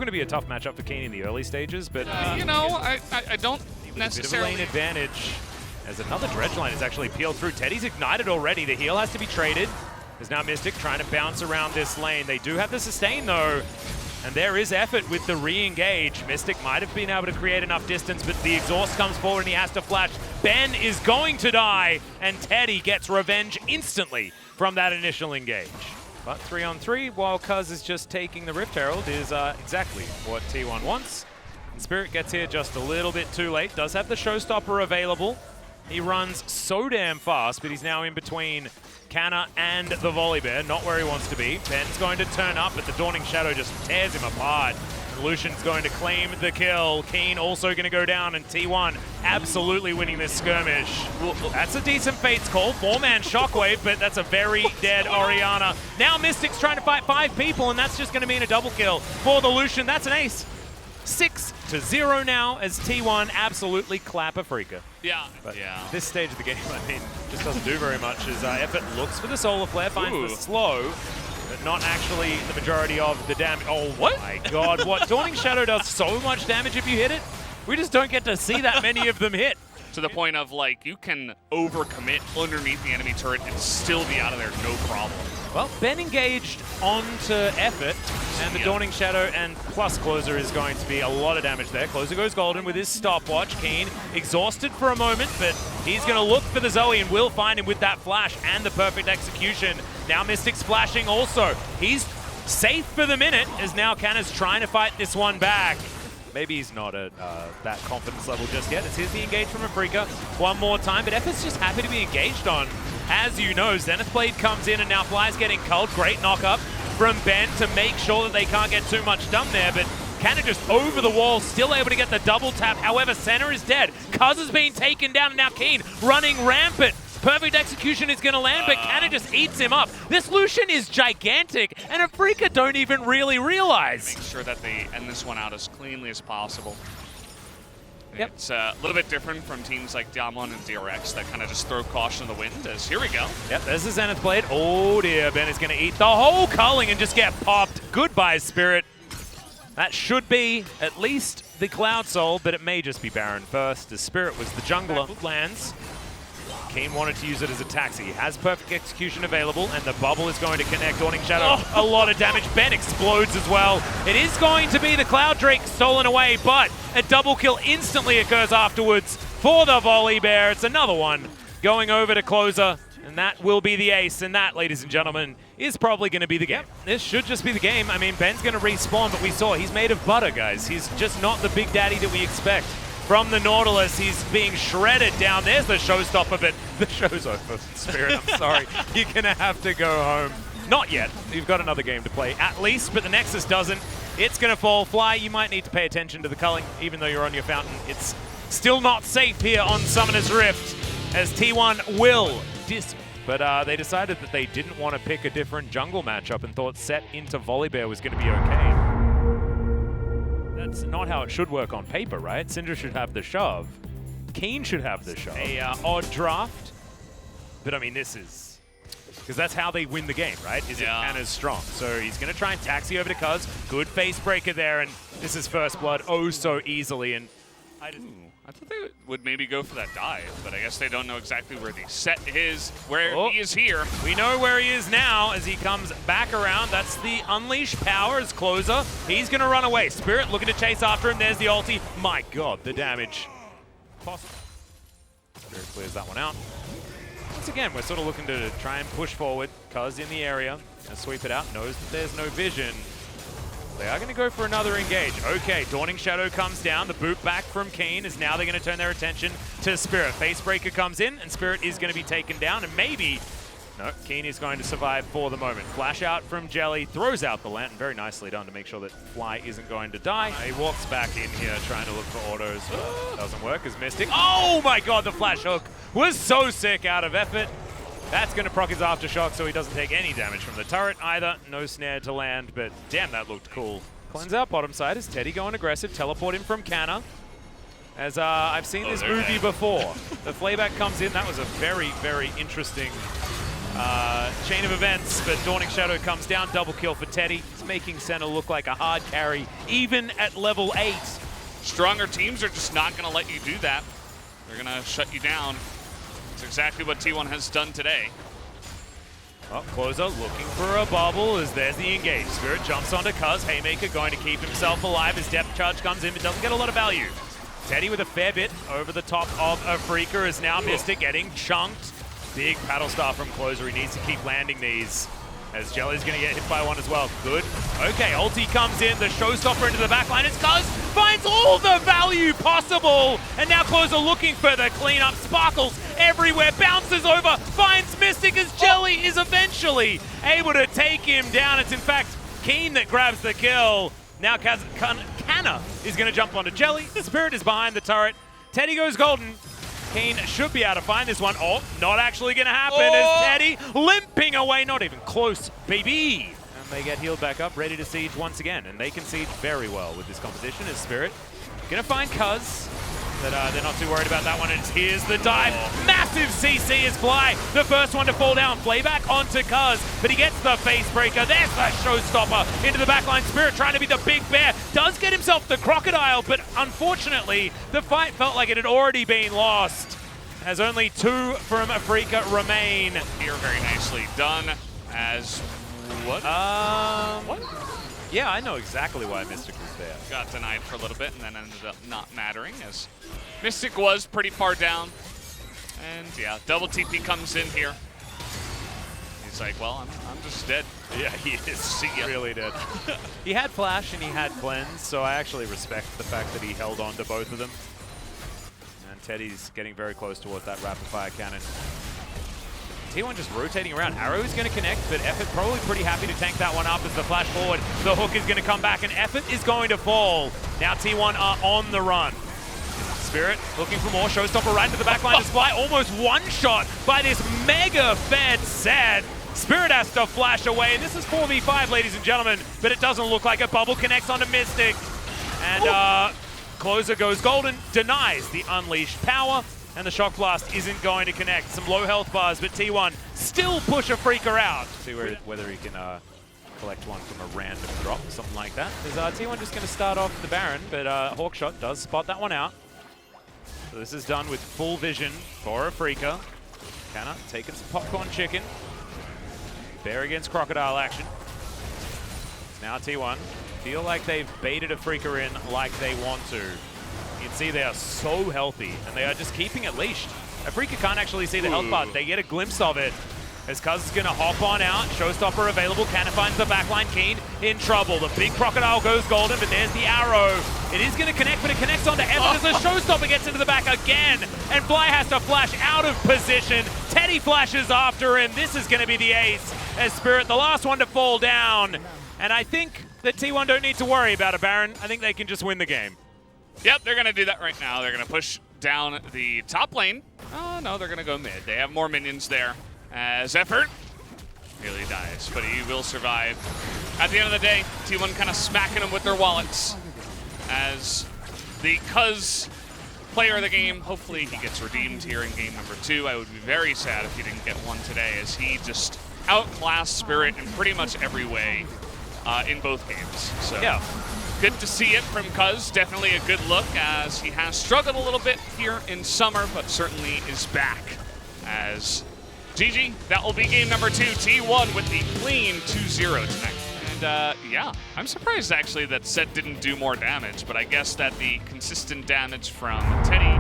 going to be a tough matchup for Keen in the early stages, but you know, I don't necessarily. A bit of a lane advantage as another dredge line is actually peeled through. Teddy's ignited already. The heal has to be traded. There's now Mystic trying to bounce around this lane. They do have the sustain though, and there is effort with the re-engage. Mystic might have been able to create enough distance, but the exhaust comes forward and he has to flash. Ben is going to die, and Teddy gets revenge instantly from that initial engage. But 3-on-3, while Cuz is just taking the Rift Herald, is exactly what T1 wants. And Spirit gets here just a little bit too late. Does have the Showstopper available. He runs so damn fast, but he's now in between Canna and the Volibear, not where he wants to be. Ben's going to turn up, but the Dawning Shadow just tears him apart. And Lucian's going to claim the kill. Keen also going to go down, and T1 absolutely winning this skirmish. That's a decent Fates call. 4-man Shockwave, but that's a very dead Orianna. Now Mystic's trying to fight 5 people, and that's just going to mean a double kill for the Lucian. That's an ace. 6-0 now as T1 absolutely clap Afrika. Yeah. But this stage of the game, I mean, just doesn't do very much as Effort looks for the Solar Flare, finds the slow, but not actually the majority of the damage. Oh, what? My God, what? Dawning Shadow does so much damage if you hit it. We just don't get to see that many of them hit. To the point of, like, you can overcommit underneath the enemy turret and still be out of there, no problem. Well, Ben engaged onto Effort, and the Dawning Shadow and plus Closer is going to be a lot of damage there. Closer goes golden with his stopwatch. Keen exhausted for a moment, but he's going to look for the Zoe and will find him with that flash and the perfect execution. Now Mystic's flashing also. He's safe for the minute as now Canna's trying to fight this one back. Maybe he's not at that confidence level just yet. As here's the engage from Afrika one more time, but Effort's just happy to be engaged on. As you know, Zenith Blade comes in and now Fly's getting culled. Great knock-up from Ben to make sure that they can't get too much done there, but Canna just over the wall, still able to get the double tap. However, Senna is dead. Cuz has been taken down, and now Keen running rampant. Perfect execution is going to land, but Canna just eats him up. This Lucian is gigantic, and Afrika don't even really realize. Make sure that they end this one out as cleanly as possible. Yep. It's a little bit different from teams like Diamond and DRX that kind of just throw caution to the wind, as here we go. Yep, there's the Zenith Blade. Oh dear, Ben is going to eat the whole culling and just get popped. Goodbye, Spirit. That should be at least the Cloud Soul, but it may just be Baron first, as Spirit was the jungler. Lands. Keen wanted to use it as a taxi. He has perfect execution available, and the bubble is going to connect Dawning Shadow. A lot of damage. Ben explodes as well. It is going to be the Cloud Drake stolen away, but a double kill instantly occurs afterwards for the Volibear. It's another one going over to Closer, and that will be the ace. And that, ladies and gentlemen, is probably going to be the game. This should just be the game. I mean, Ben's going to respawn, but we saw he's made of butter, guys. He's just not the big daddy that we expect. From the Nautilus, he's being shredded down. There's the showstopper, but the show's over. Spirit, I'm sorry. You're going to have to go home. Not yet. You've got another game to play, at least, but the Nexus doesn't. It's going to fall. Fly, you might need to pay attention to the culling, even though you're on your fountain. It's still not safe here on Summoner's Rift, as T1 will But they decided that they didn't want to pick a different jungle matchup and thought set into Volibear was going to be okay. That's not how it should work on paper, right? Syndra should have the shove. Keen should have the shove. A odd draft. But I mean, this is... Because that's how they win the game, right? Is it Canna's strong. So he's going to try and taxi over to Cuz. Good face breaker there, and this is first blood oh so easily. And I thought they would maybe go for that dive, but I guess they don't know exactly where the set is, where he is here. We know where he is now as he comes back around. That's the Unleash Power as Closer. He's going to run away. Spirit looking to chase after him. There's the ulti. My God, the damage. Spirit clears that one out. Once again, we're sort of looking to try and push forward. Cuz in the area. Gonna sweep it out. Knows that there's no vision. They are going to go for another engage. Okay, Dawning Shadow comes down. The boot back from Keen is now they're going to turn their attention to Spirit. Facebreaker comes in, and Spirit is going to be taken down. And maybe... No, Keen is going to survive for the moment. Flash out from Jelly, throws out the lantern. Very nicely done to make sure that Fly isn't going to die. He walks back in here trying to look for autos. Doesn't work as Mystic. Oh my God, the flash hook was so sick out of Effort. That's going to proc his aftershock so he doesn't take any damage from the turret either. No snare to land, but damn, that looked cool. Cleanse out bottom side. Is Teddy going aggressive? Teleport in from Canna. As I've seen this movie before. The flayback comes in. That was a very, very interesting chain of events, but Dawning Shadow comes down. Double kill for Teddy. It's making Senna look like a hard carry, even at level 8. Stronger teams are just not going to let you do that. They're going to shut you down. It's exactly what T1 has done today. Well, Closer looking for a bubble as there's the engage. Spirit jumps onto Cuz. Haymaker going to keep himself alive as depth charge comes in, but doesn't get a lot of value. Teddy with a fair bit over the top of Afrika is now Mystic getting chunked. Big paddle star from Closer. He needs to keep landing these as Jelly's going to get hit by one as well. Good. Okay, ulti comes in. The showstopper into the backline. It's Cuz finds all the value possible. And now Closer looking for the cleanup. Sparkles everywhere. Bounces over. Finds Mystic as Jelly is eventually able to take him down. It's in fact Keen that grabs the kill. Now Canna is going to jump onto Jelly. The Spirit is behind the turret. Teddy goes golden. Keen should be able to find this one. Oh, not actually going to happen as Teddy limping away. Not even close, baby. And they get healed back up, ready to siege once again. And they can siege very well with this composition as Spirit. Going to find Cuz. But they're not too worried about that one. And here's the dive. Massive CC is Fly. The first one to fall down. Playback onto Cuz. But he gets the face breaker. There's the showstopper into the backline. Spirit trying to be the big bear. Does get himself the crocodile. But unfortunately, the fight felt like it had already been lost. As only 2 from Afrika remain. Here, very nicely done. As what? What? Yeah, I know exactly why Mystic was there. Got denied for a little bit and then ended up not mattering as Mystic was pretty far down. And yeah, double TP comes in here. He's like, well, I'm just dead. Yeah, he is really dead. He had Flash and he had Cleanse, so I actually respect the fact that he held on to both of them. And Teddy's getting very close towards that rapid fire cannon. T1 just rotating around. Arrow is going to connect, but Effort probably pretty happy to tank that one up as the flash forward. The hook is going to come back, and Effort is going to fall. Now T1 are on the run. Spirit looking for more. Showstopper right into the backline to Spy. Almost one shot by this mega fed set. Spirit has to flash away, and this is 4v5, ladies and gentlemen, but it doesn't look like a bubble connects onto Mystic. And Closer goes golden, denies the unleashed power. And the Shock Blast isn't going to connect. Some low health bars, but T1 still push Afrika out. See whether he can collect one from a random drop, something like that. Is T1 just going to start off the Baron, but Hawkshot does spot that one out. So this is done with full vision for Afrika. Canna taking some popcorn chicken. Bear against Crocodile action. Now T1 feel like they've baited Afrika in like they want to. You can see they are so healthy, and they are just keeping it leashed. Afrika can't actually see the health bar. They get a glimpse of it. As Cuz is going to hop on out. Showstopper available. Canna finds the backline. Keen in trouble. The big crocodile goes golden, but there's the arrow. It is going to connect, but it connects onto Effort as the Showstopper gets into the back again. And Fly has to flash out of position. Teddy flashes after him. This is going to be the ace as Spirit, the last one to fall down. And I think that T1 don't need to worry about a Baron. I think they can just win the game. Yep, they're going to do that right now. They're going to push down the top lane. Oh, no, they're going to go mid. They have more minions there as Effort nearly dies, but he will survive. At the end of the day, T1 kind of smacking them with their wallets as the Cuz player of the game. Hopefully he gets redeemed here in game number 2. I would be very sad if he didn't get one today as he just outclassed Spirit in pretty much every way in both games. So. Yeah. Good to see it from Cuz. Definitely a good look as he has struggled a little bit here in Summer, but certainly is back. As GG, that will be game number 2. T1 with the clean 2-0 tonight. And yeah, I'm surprised actually that Set didn't do more damage, but I guess that the consistent damage from Teddy